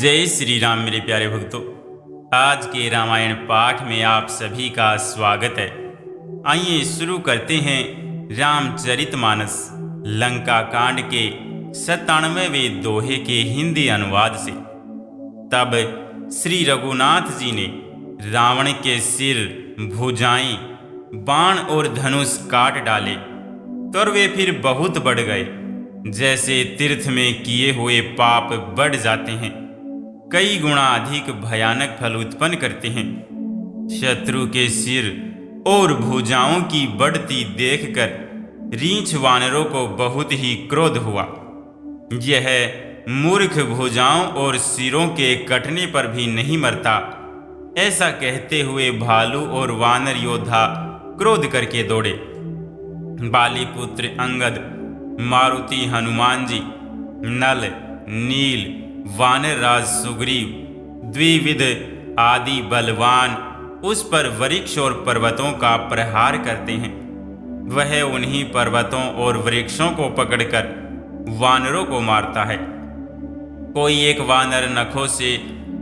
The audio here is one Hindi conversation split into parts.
जय श्री राम मेरे प्यारे भक्तों। आज के रामायण पाठ में आप सभी का स्वागत है। आइए शुरू करते हैं रामचरितमानस लंका कांड के 97वें दोहे के हिंदी अनुवाद से। तब श्री रघुनाथ जी ने रावण के सिर, भुजाएं, बाण और धनुष काट डाले तो वे फिर बहुत बढ़ गए, जैसे तीर्थ में किए हुए पाप बढ़ जाते हैं, कई गुना अधिक भयानक फल उत्पन्न करते हैं। शत्रु के सिर और भुजाओं की बढ़ती देखकर रीछ वानरों को बहुत ही क्रोध हुआ। यह मूर्ख भुजाओं और सिरों के कटने पर भी नहीं मरता, ऐसा कहते हुए भालू और वानर योद्धा क्रोध करके दौड़े। बाली पुत्र अंगद, मारुति हनुमान जी, नल, नील, वानर राज सुग्रीव, द्विविध आदि बलवान उस पर वृक्ष और पर्वतों का प्रहार करते हैं। वह उन्हीं पर्वतों और वृक्षों को पकड़कर वानरों को मारता है। कोई एक वानर नखों से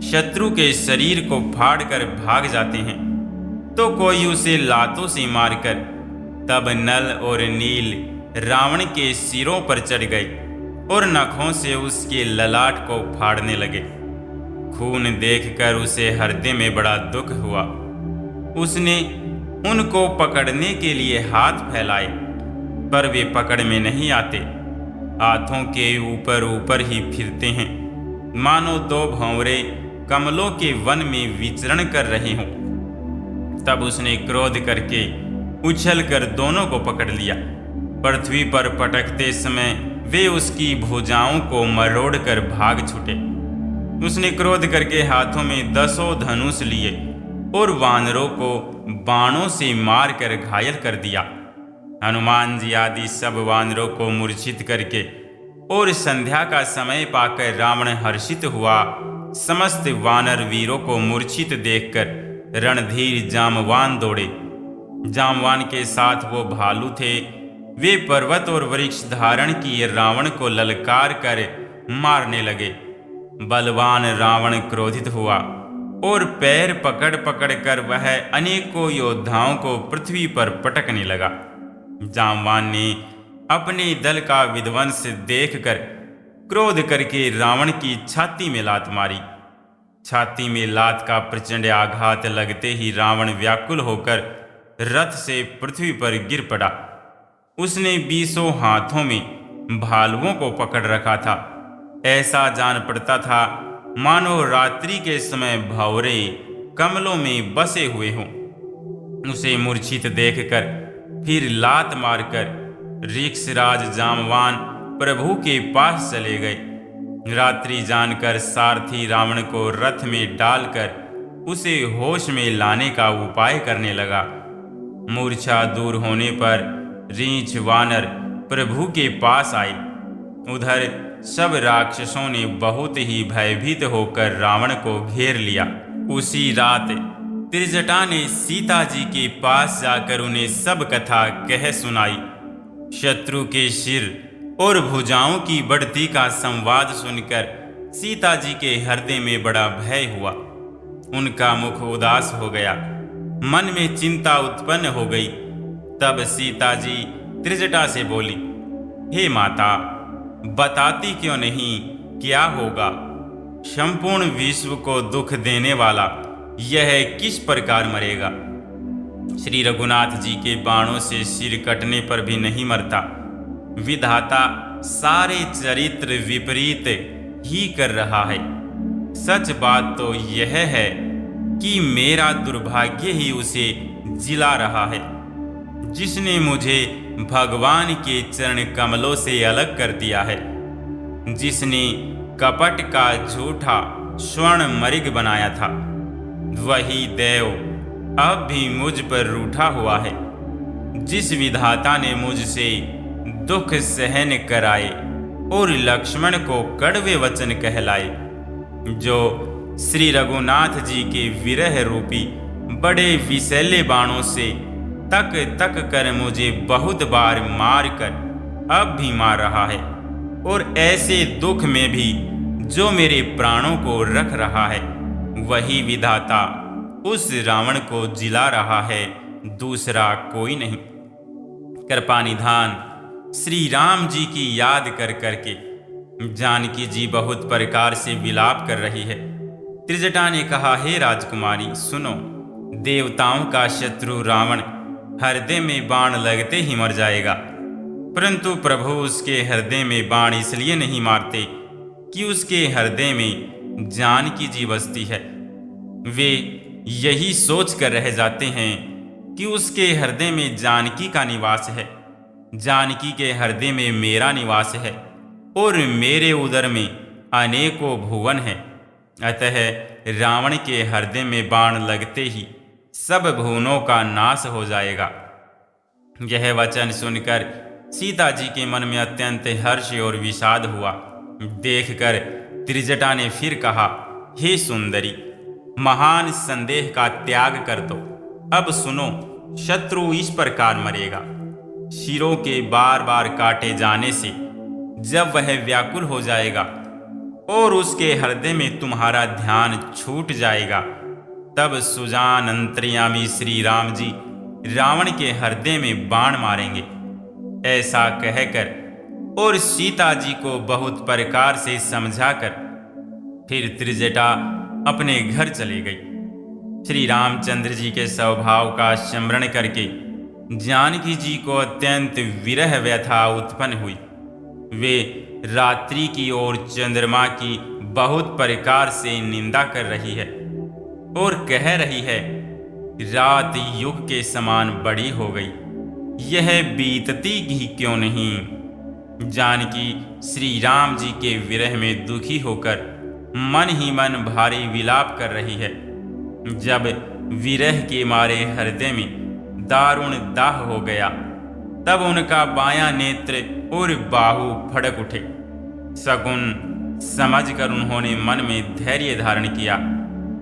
शत्रु के शरीर को फाड़कर भाग जाते हैं, तो कोई उसे लातों से मारकर तब नल और नील रावण के सिरों पर चढ़ गए और नखों से उसके ललाट को फाड़ने लगे। खून देखकर उसे हृदय में बड़ा दुख हुआ। उसने उनको पकड़ने के लिए हाथ फैलाए, पर वे पकड़ में नहीं आते, हाथों के ऊपर ऊपर ही फिरते हैं, मानो दो भंवरे कमलों के वन में विचरण कर रहे हों। तब उसने क्रोध करके उछलकर दोनों को पकड़ लिया। पृथ्वी पर पटकते समय वे उसकी भुजाओं को मरोड़ कर भाग छूटे। उसने क्रोध करके हाथों में 10 धनुष लिए और वानरों को बाणों से मार कर घायल कर दिया। हनुमान जी आदि सब वानरों को मूर्छित करके और संध्या का समय पाकर रावण हर्षित हुआ। समस्त वानर वीरों को मूर्छित देखकर रणधीर जामवान दौड़े। जामवान के साथ वो भालू थे। वे पर्वत और वृक्ष धारण किए रावण को ललकार कर मारने लगे। बलवान रावण क्रोधित हुआ और पैर पकड़ पकड़ कर वह अनेकों योद्धाओं को पृथ्वी पर पटकने लगा। जामवान ने अपने दल का विध्वंस देखकर क्रोध करके रावण की छाती में लात मारी। छाती में लात का प्रचंड आघात लगते ही रावण व्याकुल होकर रथ से पृथ्वी पर गिर पड़ा। उसने 20 हाथों में भालुओं को पकड़ रखा था। ऐसा जान पड़ता था मानो रात्रि के समय भंवरे कमलों में बसे हुए हों। उसे मूर्छित देखकर फिर लात मारकर ऋक्षराज जामवान प्रभु के पास चले गए। रात्रि जानकर सारथी रावण को रथ में डालकर उसे होश में लाने का उपाय करने लगा। मूर्छा दूर होने पर रीछ वानर प्रभु के पास आए। उधर सब राक्षसों ने बहुत ही भयभीत होकर रावण को घेर लिया। उसी रात त्रिजटा ने सीता जी के पास जाकर उन्हें सब कथा कह सुनाई। शत्रु के सिर और भुजाओं की बढ़ती का संवाद सुनकर सीता जी के हृदय में बड़ा भय हुआ। उनका मुख उदास हो गया, मन में चिंता उत्पन्न हो गई। तब सीता जी त्रिजटा से बोली, हे माता, बताती क्यों नहीं क्या होगा? संपूर्ण विश्व को दुख देने वाला यह किस प्रकार मरेगा? श्री रघुनाथ जी के बाणों से सिर कटने पर भी नहीं मरता। विधाता सारे चरित्र विपरीत ही कर रहा है। सच बात तो यह है कि मेरा दुर्भाग्य ही उसे जिला रहा है, जिसने मुझे भगवान के चरण कमलों से अलग कर दिया है, जिसने कपट का झूठा स्वर्ण मृग बनाया था। वही देव अब भी मुझ पर रूठा हुआ है। जिस विधाता ने मुझसे दुख सहन कराए और लक्ष्मण को कड़वे वचन कहलाए, जो श्री रघुनाथ जी के विरह रूपी बड़े विषैले बाणों से तक तक कर मुझे बहुत बार मार कर अब भी मार रहा है, और ऐसे दुख में भी जो मेरे प्राणों को रख रहा है वही विधाता उस रावण को जिला रहा है, दूसरा कोई नहीं। कृपानिधान श्री राम जी की याद कर करके जानकी जी बहुत प्रकार से विलाप कर रही है। त्रिजटा ने कहा, हे राजकुमारी सुनो, देवताओं का शत्रु रावण हृदय में बाण लगते ही मर जाएगा, परंतु प्रभु उसके हृदय में बाण इसलिए नहीं मारते कि उसके हृदय में जानकी जी बसती है। वे यही सोच कर रह जाते हैं कि उसके हृदय में जानकी का निवास है, जानकी के हृदय में मेरा निवास है और मेरे उदर में अनेकों भुवन है। अतः रावण के हृदय में बाण लगते ही सब भुवनों का नाश हो जाएगा। यह वचन सुनकर सीता जी के मन में अत्यंत हर्ष और विषाद हुआ। देखकर त्रिजटा ने फिर कहा, हे सुंदरी, महान संदेह का त्याग कर दो। अब सुनो, शत्रु इस प्रकार मरेगा। शिरों के बार बार काटे जाने से जब वह व्याकुल हो जाएगा और उसके हृदय में तुम्हारा ध्यान छूट जाएगा, तब सुजान अंतर्यामी श्री राम जी रावण के हृदय में बाण मारेंगे। ऐसा कहकर और सीता जी को बहुत प्रकार से समझाकर फिर त्रिजटा अपने घर चले गई। श्री रामचंद्र जी के स्वभाव का स्मरण करके जानकी जी को अत्यंत विरह व्यथा उत्पन्न हुई। वे रात्रि की ओर चंद्रमा की बहुत प्रकार से निंदा कर रही है और कह रही है, रात युग के समान बड़ी हो गई, यह बीतती ही क्यों नहीं। जानकी श्री राम जी के विरह में दुखी होकर मन ही मन भारी विलाप कर रही है। जब विरह के मारे हृदय में दारुण दाह हो गया, तब उनका बायां नेत्र और बाहु फड़क उठे। शकुन समझकर उन्होंने मन में धैर्य धारण किया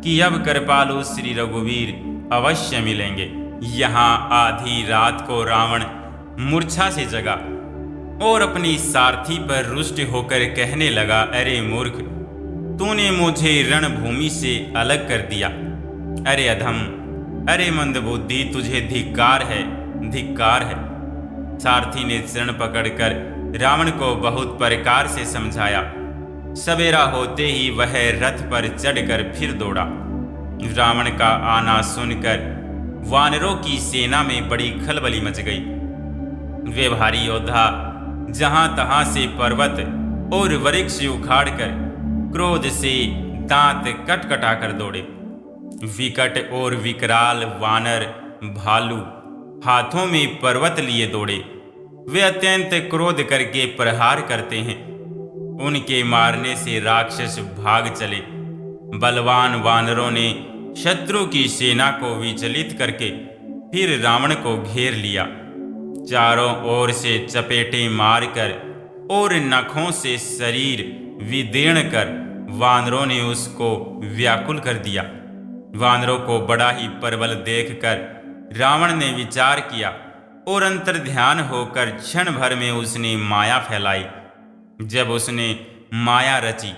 कि अब कृपालु श्री रघुवीर अवश्य मिलेंगे। यहाँ आधी रात को रावण मूर्छा से जगा और अपनी सारथी पर रुष्ट होकर कहने लगा, अरे मूर्ख, तूने मुझे रणभूमि से अलग कर दिया। अरे अधम, अरे मंदबुद्धि, तुझे धिक्कार है, धिक्कार है। सारथी ने चरण पकड़कर रावण को बहुत प्रकार से समझाया। सवेरा होते ही वह रथ पर चढ़कर फिर दौड़ा। रावण का आना सुनकर वानरों की सेना में बड़ी खलबली मच गई। वे भारी योद्धा जहां तहां से पर्वत और वृक्ष उखाड़कर क्रोध से दांत कटकटाकर दौड़े। विकट और विकराल वानर भालू हाथों में पर्वत लिए दौड़े। वे अत्यंत क्रोध करके प्रहार करते हैं। उनके मारने से राक्षस भाग चले। बलवान वानरों ने शत्रु की सेना को विचलित करके फिर रावण को घेर लिया। चारों ओर से चपेटे मारकर और नखों से शरीर विदीर्ण कर वानरों ने उसको व्याकुल कर दिया। वानरों को बड़ा ही प्रबल देखकर रावण ने विचार किया और अंतर्ध्यान होकर क्षण भर में उसने माया फैलाई। जब उसने माया रची,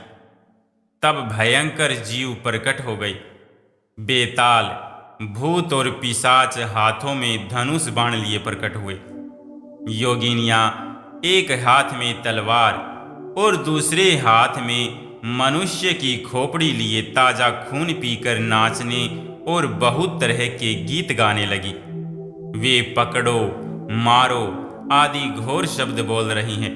तब भयंकर जीव प्रकट हो गई। बेताल, भूत और पिशाच हाथों में धनुष बाण लिए प्रकट हुए। योगिनियां एक हाथ में तलवार और दूसरे हाथ में मनुष्य की खोपड़ी लिए ताजा खून पीकर नाचने और बहुत तरह के गीत गाने लगी। वे पकड़ो मारो आदि घोर शब्द बोल रही हैं।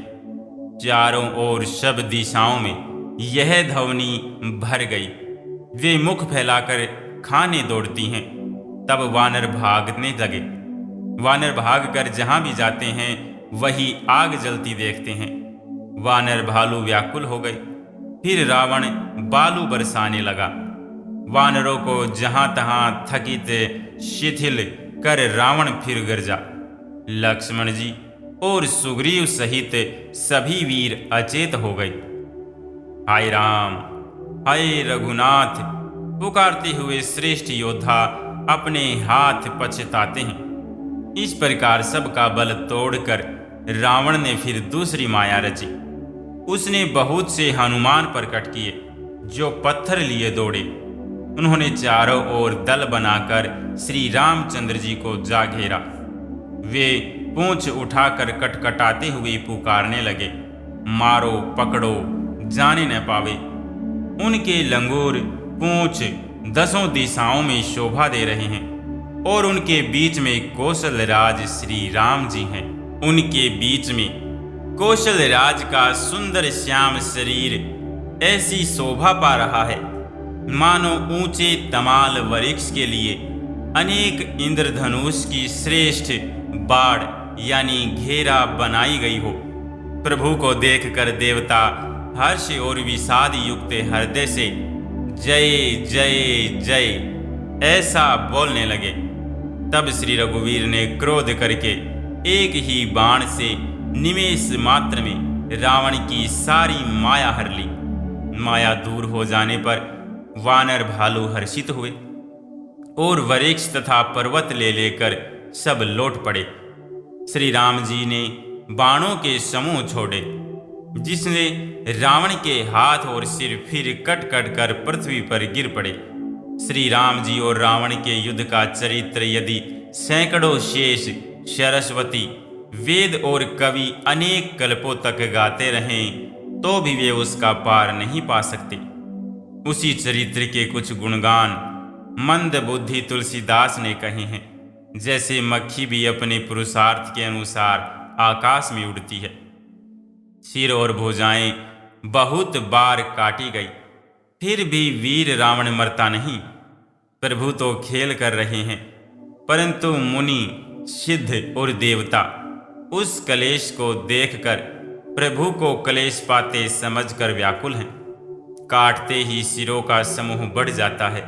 चारों ओर सब दिशाओं में यह ध्वनि भर गई। वे मुख फैलाकर खाने दौड़ती हैं। तब वानर भागने लगे। वानर भागकर जहां भी जाते हैं वही आग जलती देखते हैं। वानर भालू व्याकुल हो गए। फिर रावण बालू बरसाने लगा। वानरों को जहां तहां थकित शिथिल कर रावण फिर गरजा। लक्ष्मण जी और सुग्रीव सहित सभी वीर अचेत हो गए। हाय राम, हाय रघुनाथ पुकारते हुए श्रेष्ठ योद्धा अपने हाथ पछताते हैं। इस प्रकार सबका बल तोड़कर रावण ने फिर दूसरी माया रची। उसने बहुत से हनुमान प्रकट किए जो पत्थर लिए दौड़े। उन्होंने चारों ओर दल बनाकर श्री रामचंद्र जी को जा घेरा। वे पूंछ उठाकर कटकटाते हुए पुकारने लगे, मारो पकड़ो, जाने न पावे। उनके लंगूर पूंछ 10 दिशाओं में शोभा दे रहे हैं और उनके बीच में कौशल राज श्री राम जी हैं। उनके बीच में कौशल राज का सुंदर श्याम शरीर ऐसी शोभा पा रहा है मानो ऊंचे तमाल वृक्ष के लिए अनेक इंद्रधनुष की श्रेष्ठ बाड़ यानी घेरा बनाई गई हो। प्रभु को देखकर देवता हर्ष और विषाद युक्त हृदय से जय जय जय ऐसा बोलने लगे। तब श्री रघुवीर ने क्रोध करके एक ही बाण से निमेष मात्र में रावण की सारी माया हर ली। माया दूर हो जाने पर वानर भालू हर्षित हुए और वृक्ष तथा पर्वत ले लेकर सब लौट पड़े। श्री राम जी ने बाणों के समूह छोड़े जिसने रावण के हाथ और सिर फिर कट कट कर पृथ्वी पर गिर पड़े। श्री राम जी और रावण के युद्ध का चरित्र यदि सैकड़ों शेष सरस्वती वेद और कवि अनेक कल्पों तक गाते रहें तो भी वे उसका पार नहीं पा सकते। उसी चरित्र के कुछ गुणगान मंद बुद्धि तुलसीदास ने कहे हैं, जैसे मक्खी भी अपने पुरुषार्थ के अनुसार आकाश में उड़ती है। सिर और भुजाएं बहुत बार काटी गई, फिर भी वीर रावण मरता नहीं। प्रभु तो खेल कर रहे हैं, परंतु मुनि सिद्ध और देवता उस कलेश को देखकर प्रभु को क्लेश पाते समझकर व्याकुल हैं। काटते ही सिरों का समूह बढ़ जाता है,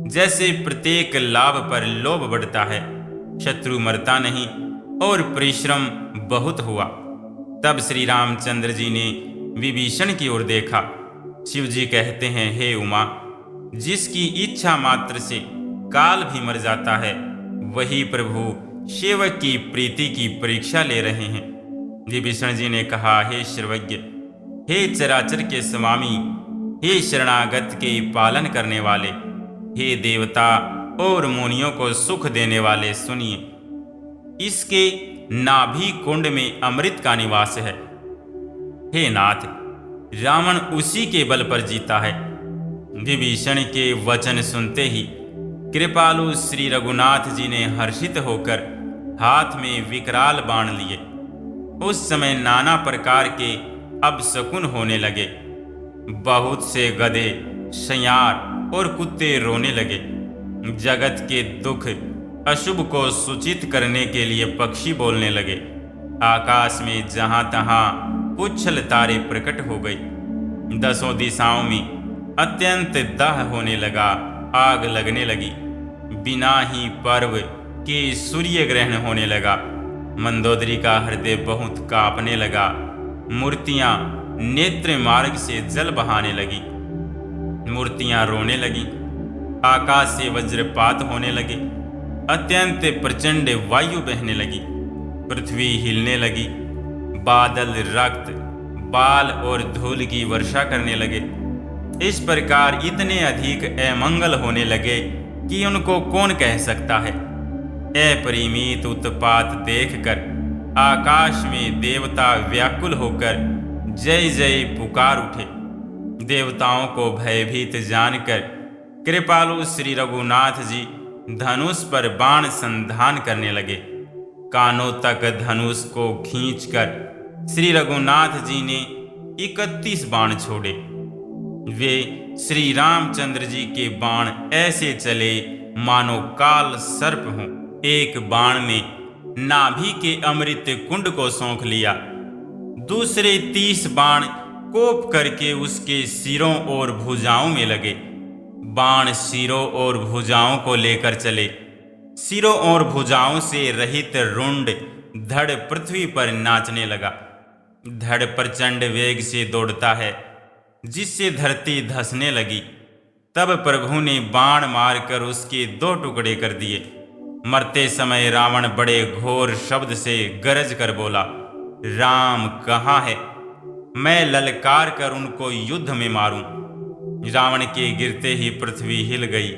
जैसे प्रत्येक लाभ पर लोभ बढ़ता है। शत्रु मरता नहीं और परिश्रम बहुत हुआ। तब श्री रामचंद्र जी ने विभीषण की ओर देखा। शिव जी कहते हैं, हे उमा, जिसकी इच्छा मात्र से काल भी मर जाता है वही प्रभु सेवक की प्रीति की परीक्षा ले रहे हैं। विभीषण जी ने कहा, हे सर्वज्ञ, हे चराचर के स्वामी, हे शरणागत के पालन करने वाले, हे देवता और मुनियों को सुख देने वाले, सुनिए। इसके नाभि कुंड में अमृत का निवास है। हे नाथ, रावण उसी के बल पर जीता है। विभीषण के वचन सुनते ही कृपालु श्री रघुनाथ जी ने हर्षित होकर हाथ में विकराल बाण लिए। उस समय नाना प्रकार के अपशकुन होने लगे। बहुत से गधे, सयार और कुत्ते रोने लगे। जगत के दुख अशुभ को सूचित करने के लिए पक्षी बोलने लगे। आकाश में जहां तहां पुच्छल तारे प्रकट हो गई। 10 दिशाओं में अत्यंत दाह होने लगा, आग लगने लगी। बिना ही पर्व के सूर्य ग्रहण होने लगा। मंदोदरी का हृदय बहुत कांपने लगा। मूर्तियां नेत्र मार्ग से जल बहाने लगी। मूर्तियां रोने लगी। आकाश से वज्रपात होने लगे। अत्यंत प्रचंड वायु बहने लगी। पृथ्वी हिलने लगी। बादल रक्त, बाल और धूल की वर्षा करने लगे। इस प्रकार इतने अधिक अमंगल होने लगे कि उनको कौन कह सकता है। अपरिमित उत्पात देखकर आकाश में देवता व्याकुल होकर जय जय पुकार उठे। देवताओं को भयभीत जानकर कृपालु श्री रघुनाथ जी धनुष पर बाण संधान करने लगे। कानों तक धनुष को खींचकर श्री रघुनाथ जी ने 31 बाण छोड़े। वे श्री रामचंद्र जी के बाण ऐसे चले मानो काल सर्प हों। एक बाण में नाभि के अमृत कुंड को सौंख लिया। दूसरे 30 बाण कोप करके उसके सिरों और भुजाओं में लगे। बाण सिरों और भुजाओं को लेकर चले। सिरों और भुजाओं से रहित रुंड धड़ पृथ्वी पर नाचने लगा। धड़ प्रचंड वेग से दौड़ता है, जिससे धरती धंसने लगी। तब प्रभु ने बाण मारकर उसके 2 टुकड़े कर दिए। मरते समय रावण बड़े घोर शब्द से गरज कर बोला, राम कहाँ है? मैं ललकार कर उनको युद्ध में मारूं। रावण के गिरते ही पृथ्वी हिल गई।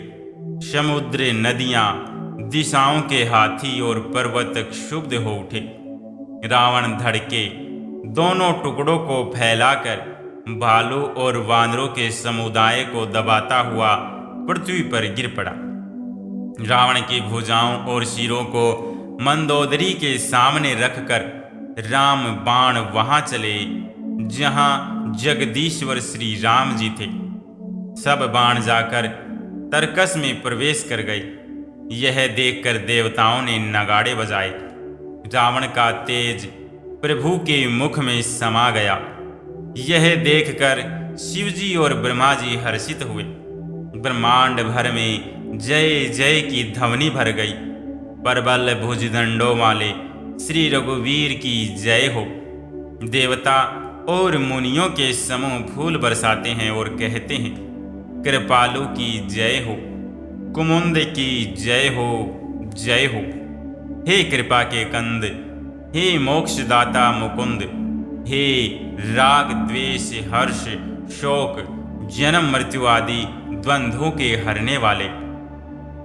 समुद्र, नदियां, दिशाओं के हाथी और पर्वत क्षुब्ध हो उठे। रावण धड़के दोनों टुकड़ों को फैलाकर भालू और वानरों के समुदाय को दबाता हुआ पृथ्वी पर गिर पड़ा। रावण की भुजाओं और सिरों को मंदोदरी के सामने रखकर राम बाण वहां चले जहां जगदीश्वर श्री राम जी थे। सब बाण जाकर तरकस में प्रवेश कर गए। यह देखकर देवताओं ने नगाड़े बजाए। रावण का तेज प्रभु के मुख में समा गया। यह देखकर शिवजी और ब्रह्मा जी हर्षित हुए। ब्रह्मांड भर में जय जय की ध्वनि भर गई। परबल भुजदंडों वाले श्री रघुवीर की जय हो। देवता और मुनियों के समूह फूल बरसाते हैं और कहते हैं, कृपालु की जय हो, कुमुंद की जय हो, जय हो। हे कृपा के कंद, हे मोक्षदाता मुकुंद, हे राग द्वेष हर्ष शोक जन्म मृत्यु आदि द्वंद्वों के हरने वाले,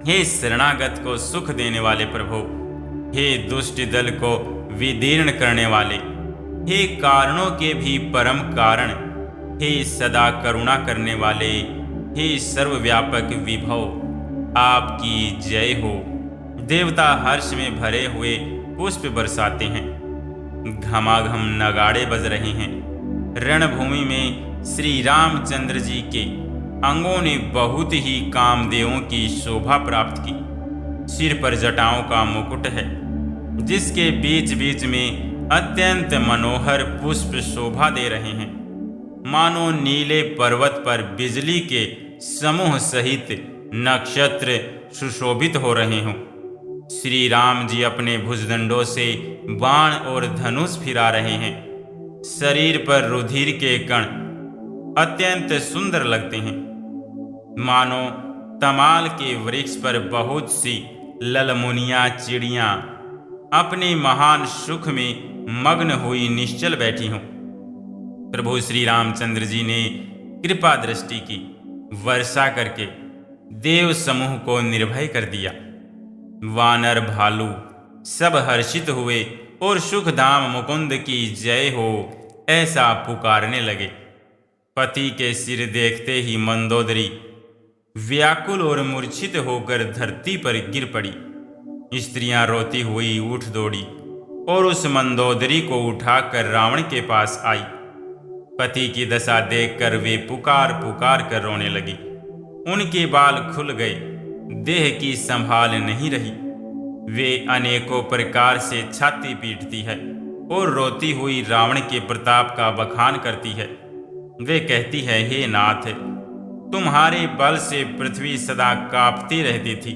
हे शरणागत को सुख देने वाले प्रभु, हे दुष्ट दल को विदीर्ण करने वाले, हे कारणों के भी परम कारण, हे सदा करुणा करने वाले, हे सर्वव्यापक विभव, आपकी जय हो। देवता हर्ष में भरे हुए पुष्प बरसाते हैं। घमाघम नगाड़े बज रहे हैं। रणभूमि में श्री रामचंद्र जी के अंगों ने बहुत ही कामदेवों की शोभा प्राप्त की। सिर पर जटाओं का मुकुट है, जिसके बीच बीच में अत्यंत मनोहर पुष्प शोभा दे रहे हैं। मानो नीले पर्वत पर बिजली के समूह सहित नक्षत्र सुशोभित हो रहे हों। श्री राम जी अपने भुजदंडों से बाण और धनुष फिरा रहे हैं। शरीर पर रुधिर के कण अत्यंत सुंदर लगते हैं। मानो तमाल के वृक्ष पर बहुत सी ललमुनियां चिड़ियां अपने महान सुख में मग्न हुई निश्चल बैठी हों। प्रभु श्री रामचंद्र जी ने कृपा दृष्टि की, वर्षा करके देव समूह को निर्भय कर दिया। वानर भालू सब हर्षित हुए और सुखधाम मुकुंद की जय हो ऐसा पुकारने लगे। पति के सिर देखते ही मंदोदरी व्याकुल और मूर्छित होकर धरती पर गिर पड़ी। स्त्रियां रोती हुई उठ दौड़ी और उस मंदोदरी को उठाकर रावण के पास आई। पति की दशा देखकर वे पुकार पुकार कर रोने लगी। उनके बाल खुल गए, देह की संभाल नहीं रही। वे अनेकों प्रकार से छाती पीटती है और रोती हुई रावण के प्रताप का बखान करती है। वे कहती है, हे नाथ, तुम्हारे बल से पृथ्वी सदा कांपती रहती थी।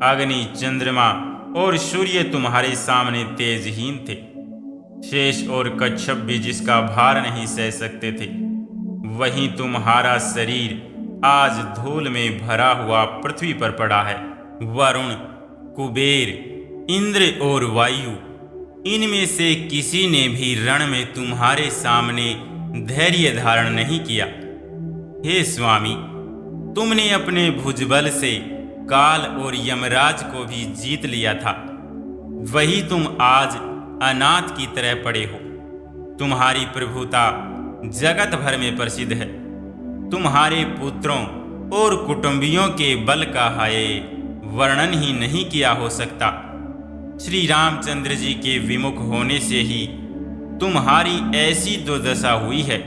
अग्नि, चंद्रमा और सूर्य तुम्हारे सामने तेजहीन थे। शेष और कच्छप भी जिसका भार नहीं सह सकते थे। वहीं तुम्हारा शरीर आज धूल में भरा हुआ पृथ्वी पर पड़ा है। वरुण, कुबेर, इंद्र और वायु, इनमें से किसी ने भी रण में तुम्हारे सामने धैर्य धारण नहीं किया। हे स्वामी, तुमने अपने भुजबल से काल और यमराज को भी जीत लिया था। वही तुम आज अनाथ की तरह पड़े हो। तुम्हारी प्रभुता जगत भर में प्रसिद्ध है। तुम्हारे पुत्रों और कुटुंबियों के बल का हाय वर्णन ही नहीं किया हो सकता। श्री रामचंद्र जी के विमुख होने से ही तुम्हारी ऐसी दुर्दशा हुई है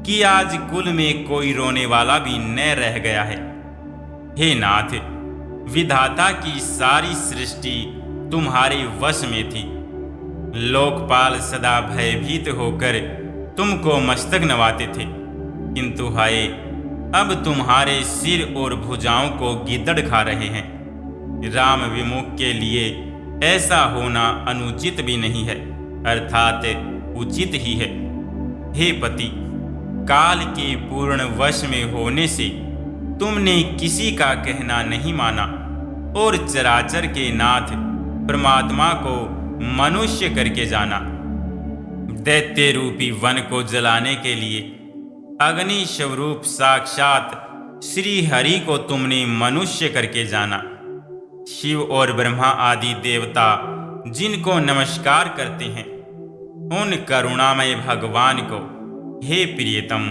कि आज कुल में कोई रोने वाला भी न रह गया है। हे नाथ, विधाता की सारी सृष्टि तुम्हारे वश में थी। लोकपाल सदा भयभीत होकर तुमको मस्तक नवाते थे, किंतु हाय अब तुम्हारे सिर और भुजाओं को गिद्दड़ खा रहे हैं। राम विमुख के लिए ऐसा होना अनुचित भी नहीं है, अर्थात उचित ही है। हे पति, काल के पूर्ण वश में होने से तुमने किसी का कहना नहीं माना और चराचर के नाथ परमात्मा को मनुष्य करके जाना। दैत्य रूपी वन को जलाने के लिए अग्नि स्वरूप साक्षात श्री हरि को तुमने मनुष्य करके जाना। शिव और ब्रह्मा आदि देवता जिनको नमस्कार करते हैं, उन करुणामय भगवान को हे प्रियतम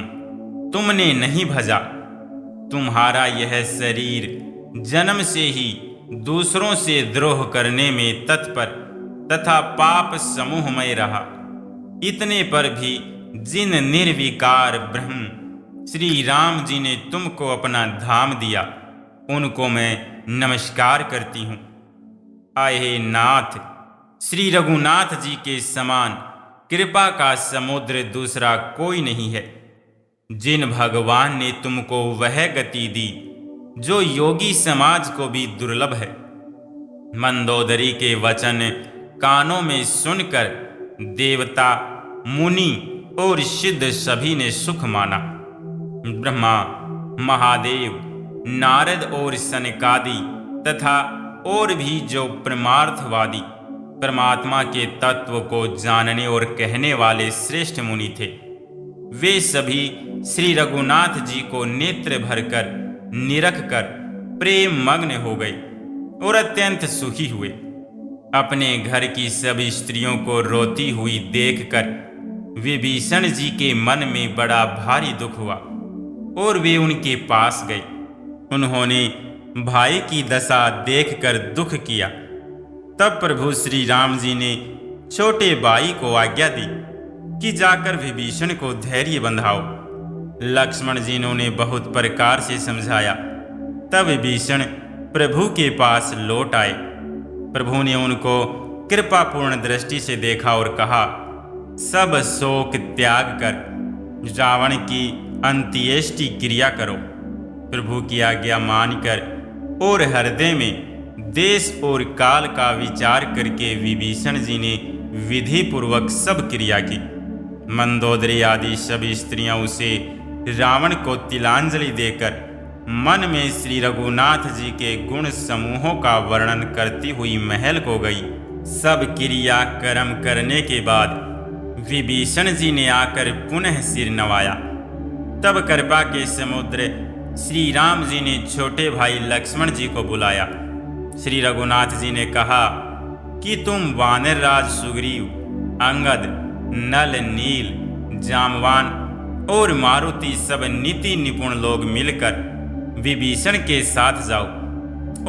तुमने नहीं भजा। तुम्हारा यह शरीर जन्म से ही दूसरों से द्रोह करने में तत्पर तथा पाप समूहमय रहा। इतने पर भी जिन निर्विकार ब्रह्म श्री राम जी ने तुमको अपना धाम दिया, उनको मैं नमस्कार करती हूँ। आए नाथ, श्री रघुनाथ जी के समान कृपा का समुद्र दूसरा कोई नहीं है। जिन भगवान ने तुमको वह गति दी जो योगी समाज को भी दुर्लभ है। मंदोदरी के वचन कानों में सुनकर देवता, मुनि और सिद्ध सभी ने सुख माना। ब्रह्मा, महादेव, नारद और सनकादि तथा और भी जो परमार्थवादी परमात्मा के तत्व को जानने और कहने वाले श्रेष्ठ मुनि थे, वे सभी श्री रघुनाथ जी को नेत्र भरकर निरख कर प्रेम मग्न हो गए और अत्यंत सुखी हुए। अपने घर की सभी स्त्रियों को रोती हुई देखकर विभीषण जी के मन में बड़ा भारी दुख हुआ और वे उनके पास गए। उन्होंने भाई की दशा देखकर दुख किया। तब प्रभु श्री राम जी ने छोटे भाई को आज्ञा दी कि जाकर विभीषण को धैर्य बंधाओ। लक्ष्मण जी ने उन्हें बहुत प्रकार से समझाया। तब विभीषण प्रभु के पास लौट आए। प्रभु ने उनको कृपापूर्ण दृष्टि से देखा और कहा, सब शोक त्याग कर रावण की अंत्येष्टि क्रिया करो। प्रभु की आज्ञा मानकर और हृदय में देश और काल का विचार करके विभीषण जी ने विधि पूर्वक सब क्रिया की। मंदोदरी आदि सभी स्त्रियां उसे रावण को तिलांजलि देकर मन में श्री रघुनाथ जी के गुण समूहों का वर्णन करती हुई महल को गई। सब क्रिया कर्म करने के बाद विभीषण जी ने आकर पुनः सिर नवाया। तब कृपा के समुद्र श्री राम जी ने छोटे भाई लक्ष्मण जी को बुलाया। श्री रघुनाथ जी ने कहा कि तुम वानर राज सुग्रीव, अंगद, नल, नील, जामवान और मारुति सब नीति निपुण लोग मिलकर विभीषण के साथ जाओ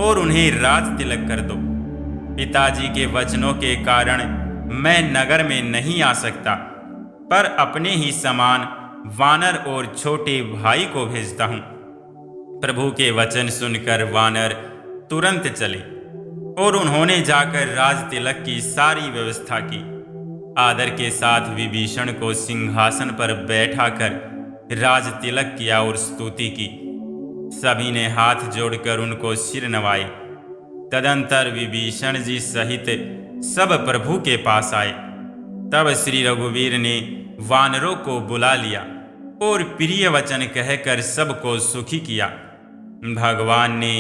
और उन्हें राज तिलक कर दो। पिताजी के वचनों के कारण मैं नगर में नहीं आ सकता, पर अपने ही समान वानर और छोटे भाई को भेजता हूँ। प्रभु के वचन सुनकर वानर तुरंत चले और उन्होंने जाकर राज तिलक की सारी व्यवस्था की। आदर के साथ विभीषण को सिंहासन पर बैठाकर राज तिलक किया और स्तुति की। सभी ने हाथ जोड़कर उनको सिर नवाए। तदंतर विभीषण जी सहित सब प्रभु के पास आए। तब श्री रघुवीर ने वानरों को बुला लिया और प्रिय वचन कहकर सबको सुखी किया। भगवान ने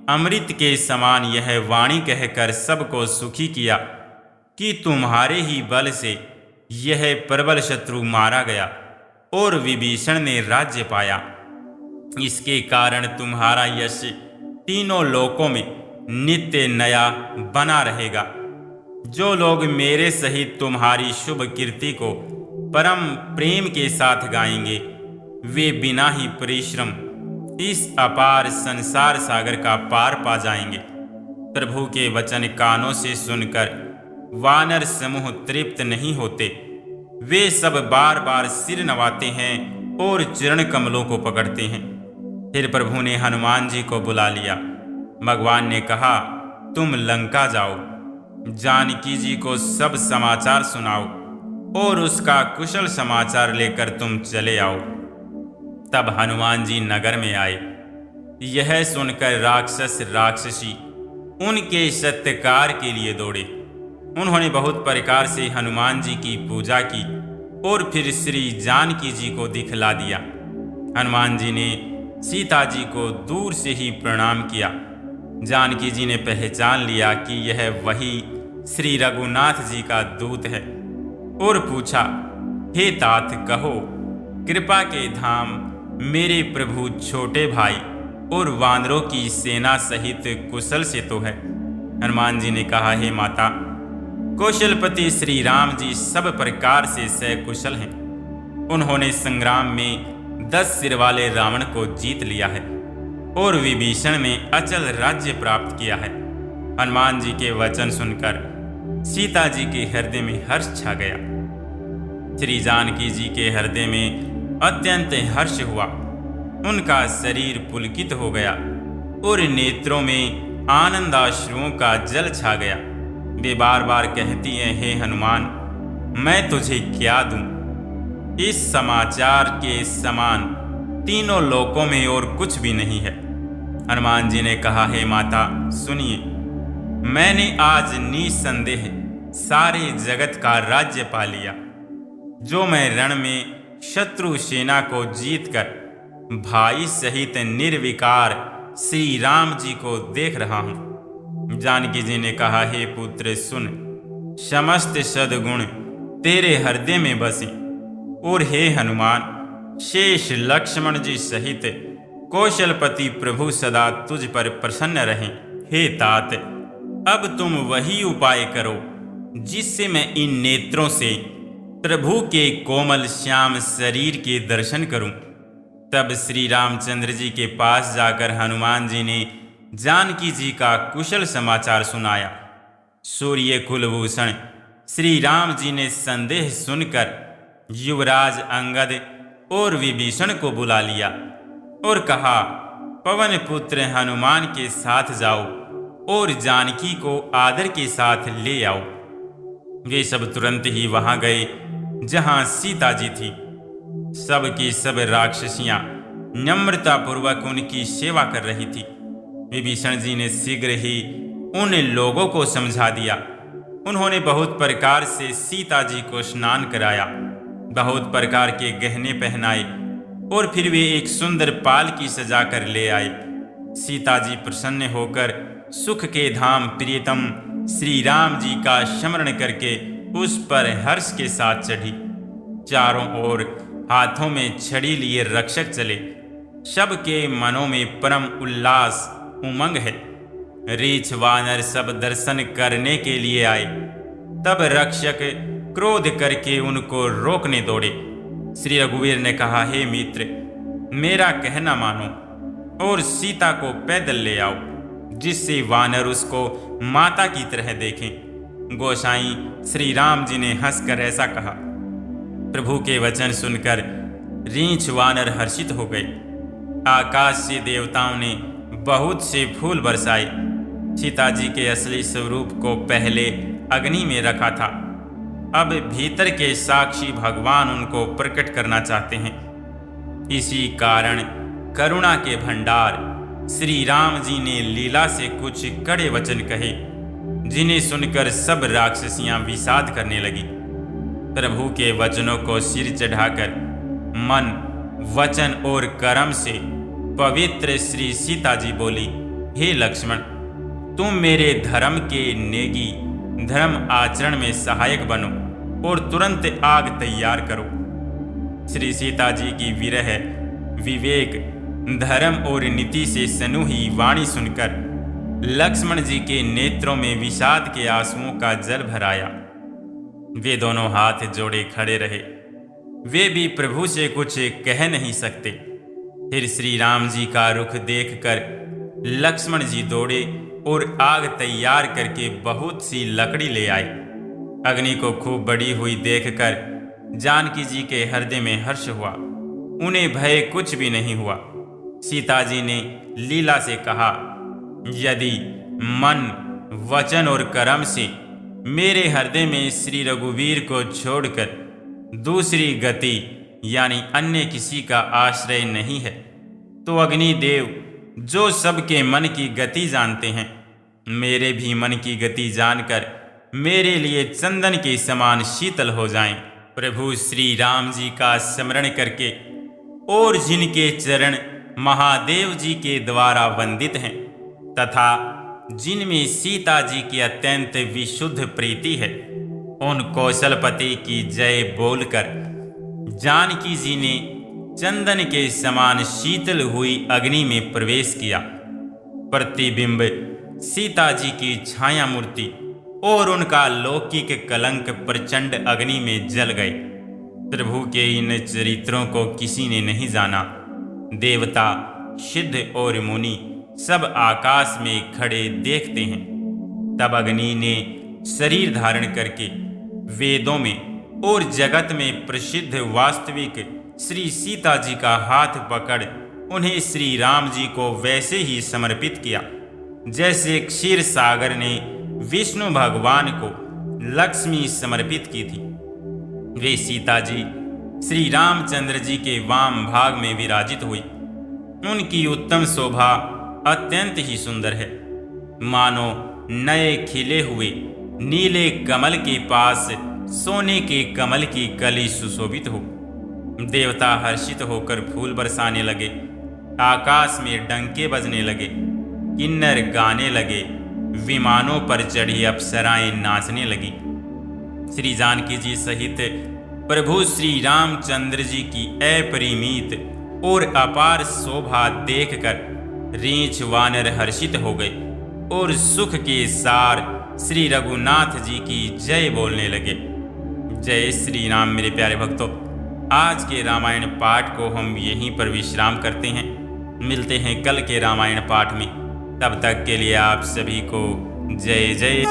अमृत के समान यह वाणी कहकर सबको सुखी किया कि तुम्हारे ही बल से यह प्रबल शत्रु मारा गया और विभीषण ने राज्य पाया। इसके कारण तुम्हारा यश तीनों लोकों में नित्य नया बना रहेगा। जो लोग मेरे सहित तुम्हारी शुभ कीर्ति को परम प्रेम के साथ गाएंगे, वे बिना ही परिश्रम इस अपार संसार सागर का पार पा जाएंगे। प्रभु के वचन कानों से सुनकर वानर समूह तृप्त नहीं होते। वे सब बार बार सिर नवाते हैं और चरण कमलों को पकड़ते हैं। फिर प्रभु ने हनुमान जी को बुला लिया। भगवान ने कहा, तुम लंका जाओ, जानकी जी को सब समाचार सुनाओ और उसका कुशल समाचार लेकर तुम चले आओ। तब हनुमान जी नगर में आए। यह सुनकर राक्षस राक्षसी उनके सत्कार के लिए दौड़े। उन्होंने बहुत प्रकार से हनुमान जी की पूजा की और फिर श्री जानकी जी को दिखला दिया। हनुमान जी ने सीता जी को दूर से ही प्रणाम किया। जानकी जी ने पहचान लिया कि यह वही श्री रघुनाथ जी का दूत है और पूछा, हे तात कहो, कृपा के धाम मेरे प्रभु छोटे भाई और वानरों की सेना सहित कुशल से तो है। हनुमान जी ने कहा, हे माता, कौशलपति श्री राम जी सब प्रकार से सकुशल हैं। उन्होंने संग्राम में 10 सिर वाले रावण को जीत लिया है और विभीषण ने अचल राज्य प्राप्त किया है। हनुमान जी के वचन सुनकर सीता जी के हृदय में हर्ष छा गया। श्री जानकी जी के हृदय में अत्यंत हर्ष हुआ। उनका शरीर पुलकित हो गया और नेत्रों में आनंदाश्रुओं का जल छा गया। वे बार बार कहती हैं, हे हनुमान, मैं तुझे क्या दूं? इस समाचार के समान तीनों लोकों में और कुछ भी नहीं है। हनुमान जी ने कहा, हे माता सुनिए, मैंने आज निसंदेह सारे जगत का राज्य पा लिया। जो मैं रण में शत्रु सेना को जीतकर भाई सहित निर्विकार श्री राम जी को देख रहा हूं। जानकी जी ने कहा, हे पुत्र सुन, समस्त सद्गुण तेरे हृदय में बसे और हे हनुमान, शेष लक्ष्मण जी सहित कौशलपति प्रभु सदा तुझ पर प्रसन्न रहें। हे तात, अब तुम वही उपाय करो जिससे मैं इन नेत्रों से प्रभु के कोमल श्याम शरीर के दर्शन करूं। तब श्री रामचंद्र जी के पास जाकर हनुमान जी ने जानकी जी का कुशल समाचार सुनाया। सूर्य कुलभूषण श्री राम जी ने संदेह सुनकर युवराज अंगद और विभीषण को बुला लिया और कहा, पवन पुत्र हनुमान के साथ जाओ और जानकी को आदर के साथ ले आओ। वे सब तुरंत ही वहां गए जहां सीता जी थी। सब की सब राक्षसियां नम्रतापूर्वक उनकी सेवा कर रही थी। विभीषण जी ने शीघ्र ही उन लोगों को समझा दिया। उन्होंने बहुत प्रकार से सीता जी को स्नान कराया, बहुत प्रकार के गहने पहनाए और फिर वे एक सुंदर पालकी सजा कर ले आए। सीता जी प्रसन्न होकर सुख के धाम प्रियतम श्री राम जी का स्मरण करके उस पर हर्ष के साथ चढ़ी। चारों ओर हाथों में छड़ी लिए रक्षक चले। सबके मनों में परम उल्लास उमंग है। रीछ वानर सब दर्शन करने के लिए आए। तब रक्षक क्रोध करके उनको रोकने दौड़े। श्री रघुवीर ने कहा, हे मित्र, मेरा कहना मानो और सीता को पैदल ले आओ, जिससे वानर उसको माता की तरह देखें। गोसाई श्री राम जी ने हंसकर ऐसा कहा। प्रभु के वचन सुनकर रीछ वानर हर्षित हो गए। आकाश से देवताओं ने बहुत से फूल बरसाए। सीता जी के असली स्वरूप को पहले अग्नि में रखा था, अब भीतर के साक्षी भगवान उनको प्रकट करना चाहते हैं। इसी कारण करुणा के भंडार श्री राम जी ने लीला से कुछ कड़े वचन कहे, जिन्हें सुनकर सब राक्षसियां विषाद करने लगी। प्रभु के वचनों को सिर चढ़ाकर मन, वचन और कर्म से पवित्र श्री सीता जी बोली, हे लक्ष्मण, तुम मेरे धर्म के नेगी, धर्म आचरण में सहायक बनो और तुरंत आग तैयार करो। श्री सीता जी की विरह, विवेक, धर्म और नीति से सनूही वाणी सुनकर लक्ष्मण जी के नेत्रों में विषाद के आंसुओं का जल भराया। वे दोनों हाथ जोड़े खड़े रहे। वे भी प्रभु से कुछ कह नहीं सकते। फिर श्री राम जी का रुख देखकर लक्ष्मण जी दौड़े और आग तैयार करके बहुत सी लकड़ी ले आए। अग्नि को खूब बढ़ी हुई देखकर जानकी जी के हृदय में हर्ष हुआ। उन्हें भय कुछ भी नहीं हुआ। सीता जी ने लीला से कहा, यदि मन, वचन और कर्म से मेरे हृदय में श्री रघुवीर को छोड़कर दूसरी गति यानी अन्य किसी का आश्रय नहीं है, तो अग्निदेव जो सबके मन की गति जानते हैं, मेरे भी मन की गति जानकर मेरे लिए चंदन के समान शीतल हो जाएं। प्रभु श्री राम जी का स्मरण करके और जिनके चरण महादेव जी के द्वारा वंदित हैं तथा जिनमें सीता जी की अत्यंत विशुद्ध प्रीति है, उन कौशलपति की जय बोलकर जानकी जी ने चंदन के समान शीतल हुई अग्नि में प्रवेश किया। प्रतिबिंब सीता जी की छाया मूर्ति और उनका लौकिक कलंक प्रचंड अग्नि में जल गए। प्रभु के इन चरित्रों को किसी ने नहीं जाना। देवता, सिद्ध और मुनि सब आकाश में खड़े देखते हैं। तब अग्नि ने शरीर धारण करके वेदों में और जगत में प्रसिद्ध वास्तविक श्री सीता जी का हाथ पकड़ उन्हें श्री राम जी को वैसे ही समर्पित किया जैसे क्षीर सागर ने विष्णु भगवान को लक्ष्मी समर्पित की थी। वे सीता जी श्री रामचंद्र जी के वाम भाग में विराजित हुई। उनकी उत्तम शोभा अत्यंत ही सुंदर है, मानो नए खिले हुए नीले कमल के पास सोने के कमल की कली सुशोभित हो। देवता हर्षित होकर फूल बरसाने लगे, आकाश में डंके बजने लगे, किन्नर गाने लगे, विमानों पर चढ़ी अप्सराएं नाचने लगी। श्री जानकी जी सहित प्रभु श्री रामचंद्र जी की अपरिमित और अपार शोभा देखकर रीछ वानर हर्षित हो गए और सुख के सार श्री रघुनाथ जी की जय बोलने लगे। जय श्री राम। मेरे प्यारे भक्तों, आज के रामायण पाठ को हम यहीं पर विश्राम करते हैं। मिलते हैं कल के रामायण पाठ में। तब तक के लिए आप सभी को जय जय।